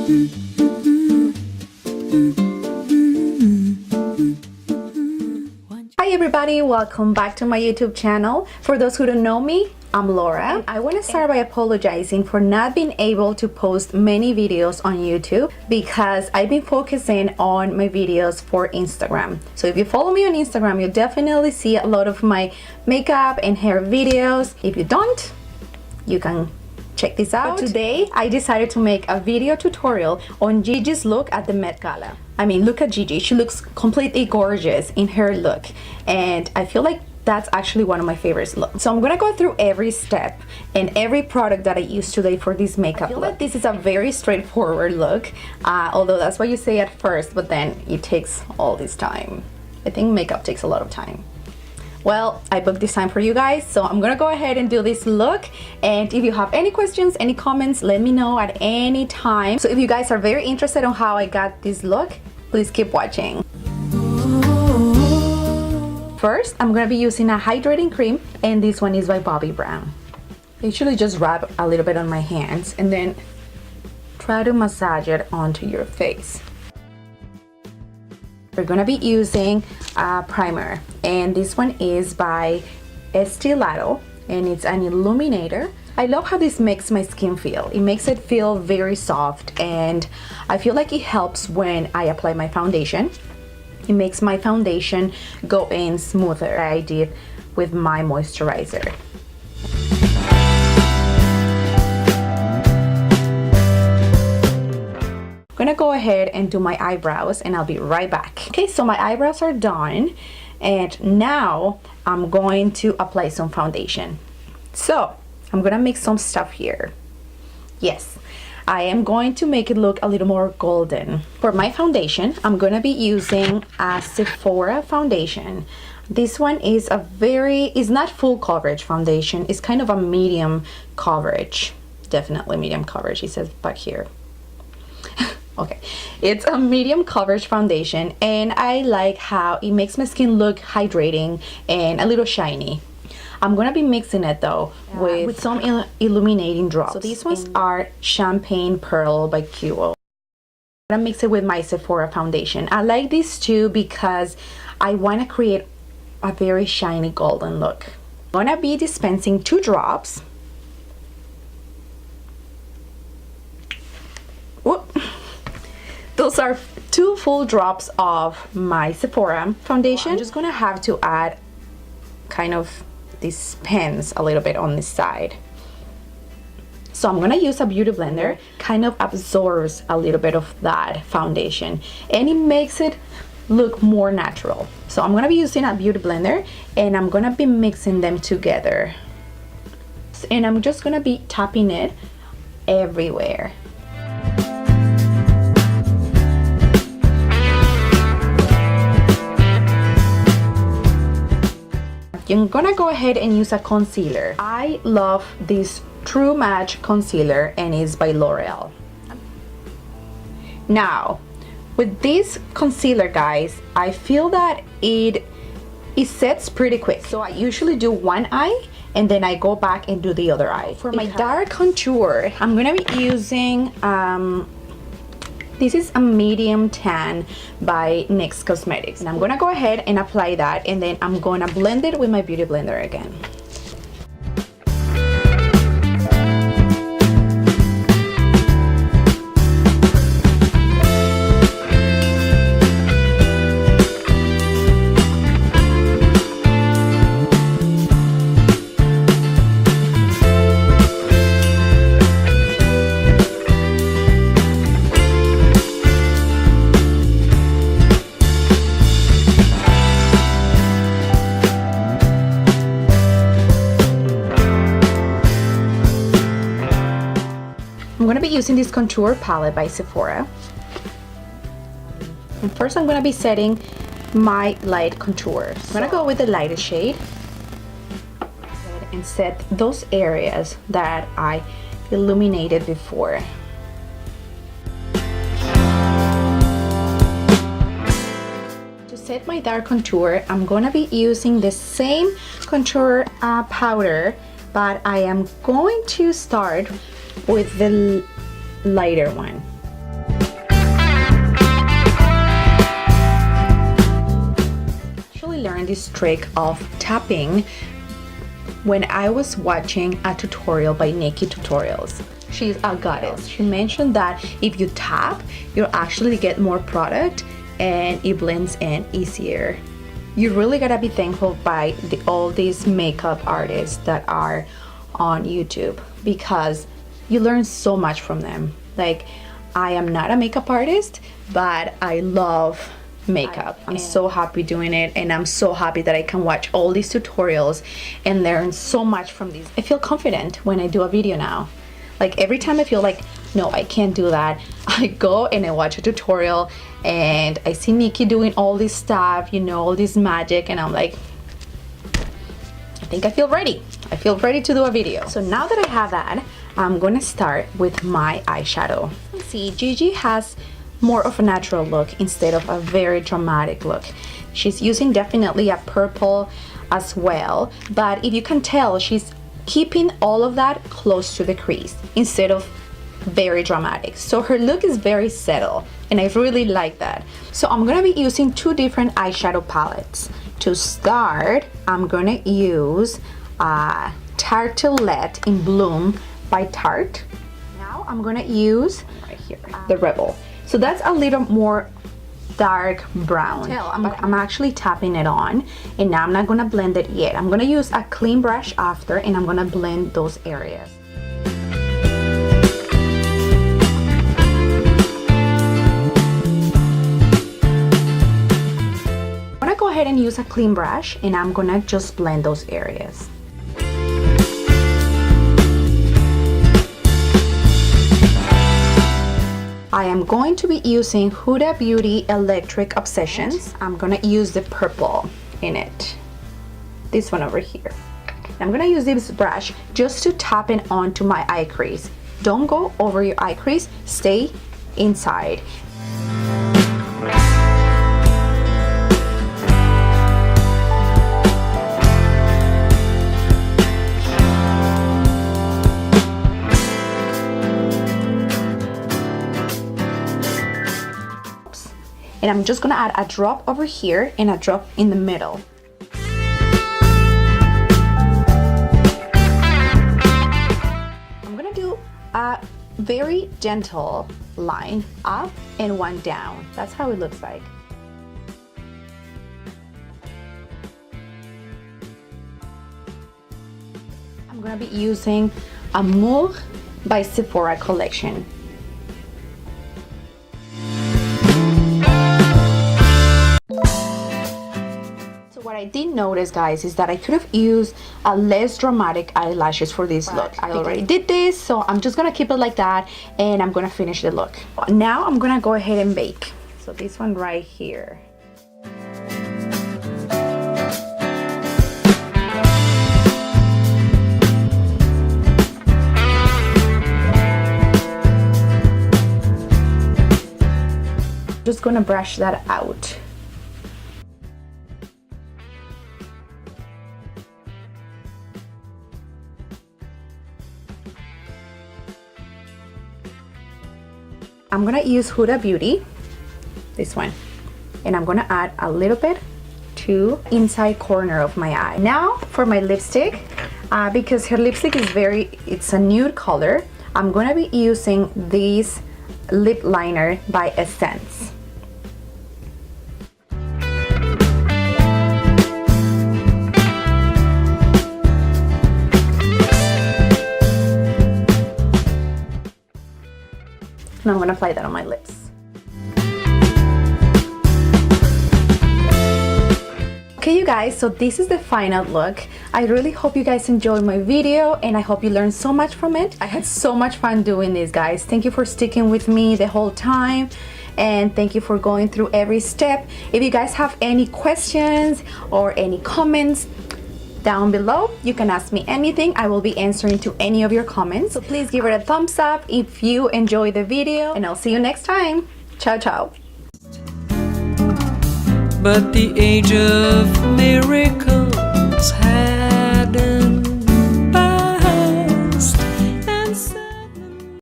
Hi everybody, welcome back to my YouTube channel. For those who don't know me, I'm Laura. I want to start by apologizing for not being able to post many videos on YouTube because I've been focusing on my videos for Instagram. So if you follow me on Instagram, you'll definitely see a lot of my makeup and hair videos. If you don't, you can check this out. But today I decided to make a video tutorial on Gigi's look at the Met Gala. I mean, look at Gigi. She looks completely gorgeous in her look, and I feel like that's actually one of my favorite looks. So I'm gonna go through every step and every product that I used today for this makeup look. Like this is a very straightforward look, although that's what you say at first, but then it takes all this time. I think makeup takes a lot of time. Well, I booked this time for you guys, so I'm gonna go ahead and do this look. And if you have any questions, any comments, let me know at any time. So if you guys are very interested on how I got this look, please keep watching. First, I'm gonna be using a hydrating cream, and this one is by Bobbi Brown. I usually just rub a little bit on my hands and then try to massage it onto your face. We're gonna be using a primer, and this one is by Estée Lauder, and it's an illuminator. I love how this makes my skin feel. It makes it feel very soft, and I feel like it helps when I apply my foundation. It makes my foundation go in smoother. I did with my moisturizer. I'm gonna go ahead and do my eyebrows, and I'll be right back. Okay, so my eyebrows are done, and now I'm going to apply some foundation. So I'm gonna mix some stuff here. Yes, I am going to make it look a little more golden. For my foundation, I'm gonna be using a SEPHORA foundation. This one is it's not full coverage foundation, it's kind of a medium coverage. Definitely medium coverage, it says back here. Okay, it's a medium coverage foundation, and I like how it makes my skin look hydrating and a little shiny. I'm gonna be mixing it though with some illuminating drops. So these ones are Champagne Pearl by QO. I'm gonna mix it with my SEPHORA foundation. I like these two because I want to create a very shiny golden look. I'm gonna be dispensing 2 drops. Whoop. Those are 2 full drops of my SEPHORA foundation. I'm just gonna have to add kind of these pens a little bit on this side. So I'm gonna use a beauty blender, kind of absorbs a little bit of that foundation, and it makes it look more natural. So I'm gonna be using a beauty blender, and I'm gonna be mixing them together. And I'm just gonna be tapping it everywhere. I'm gonna go ahead and use a concealer. I love this True Match concealer, and it's by L'OREAL. Now, with this concealer, guys, I feel that it sets pretty quick. So I usually do one eye, and then I go back and do the other eye. For my dark contour, I'm gonna be using this is a medium tan by NYX Cosmetics, and I'm gonna go ahead and apply that, and then I'm gonna blend it with my beauty blender again. I'm going to be using this contour palette by Sephora. And first I'm going to be setting my light contour. I'm going to go with the lightest shade and set those areas that I illuminated before. To set my dark contour, I'm going to be using the same contour powder, but I am going to start with the lighter one. learned this trick of tapping when I was watching a tutorial by Nikki Tutorials. She's a goddess. She mentioned that if you tap, you'll actually get more product and it blends in easier. You really gotta be thankful by all these makeup artists that are on YouTube, because you learn so much from them. Like, I am not a makeup artist, but I love makeup. I'm so happy doing it, and I'm so happy that I can watch all these tutorials and learn so much from these. I feel confident when I do a video now. Like, every time I feel like, no, I can't do that, I go and I watch a tutorial and I see Nikki doing all this stuff, you know, all this magic, and I'm like, I think I feel ready. I feel ready to do a video. So now that I have that, I'm gonna start with my eyeshadow. See, Gigi has more of a natural look instead of a very dramatic look. She's using definitely a purple as well, but if you can tell, she's keeping all of that close to the crease instead of very dramatic. So her look is very settled, and I really like that. So I'm gonna be using two different eyeshadow palettes. To start, I'm gonna use Tartelette in Bloom by Tarte. Now I'm gonna use right here the Rebel. So that's a little more dark brown, but I'm actually tapping it on, and now I'm not gonna blend it yet. I'm gonna use a clean brush after, and I'm gonna blend those areas. I'm gonna go ahead and use a clean brush, and I'm gonna just blend those areas. I am going to be using Huda Beauty Electric Obsessions. I'm gonna use the purple in it. This one over here. I'm gonna use this brush just to tap it onto my eye crease. Don't go over your eye crease, stay inside. And I'm just gonna add a drop over here and a drop in the middle. I'm gonna do a very gentle line up and one down. That's how it looks like. I'm gonna be using Amour by Sephora collection. What I did notice, guys, is that I could have used a less dramatic eyelashes for this look. I already did this, so I'm just gonna keep it like that, and I'm gonna finish the look. Now I'm gonna go ahead and bake. So this one right here. Just gonna brush that out. I'm gonna use Huda Beauty, this one, and I'm gonna add a little bit to inside corner of my eye. Now for my lipstick, because her lipstick is it's a nude color, I'm gonna be using this lip liner by Essence. And I'm gonna apply that on my lips. Okay, you guys, so this is the final look. I really hope you guys enjoyed my video, and I hope you learned so much from it. I had so much fun doing this, guys. Thank you for sticking with me the whole time, and thank you for going through every step. If you guys have any questions or any comments, down below, you can ask me anything. I will be answering to any of your comments. So please give it a thumbs up if you enjoyed the video, and I'll see you next time. Ciao, ciao. But the age of miracles has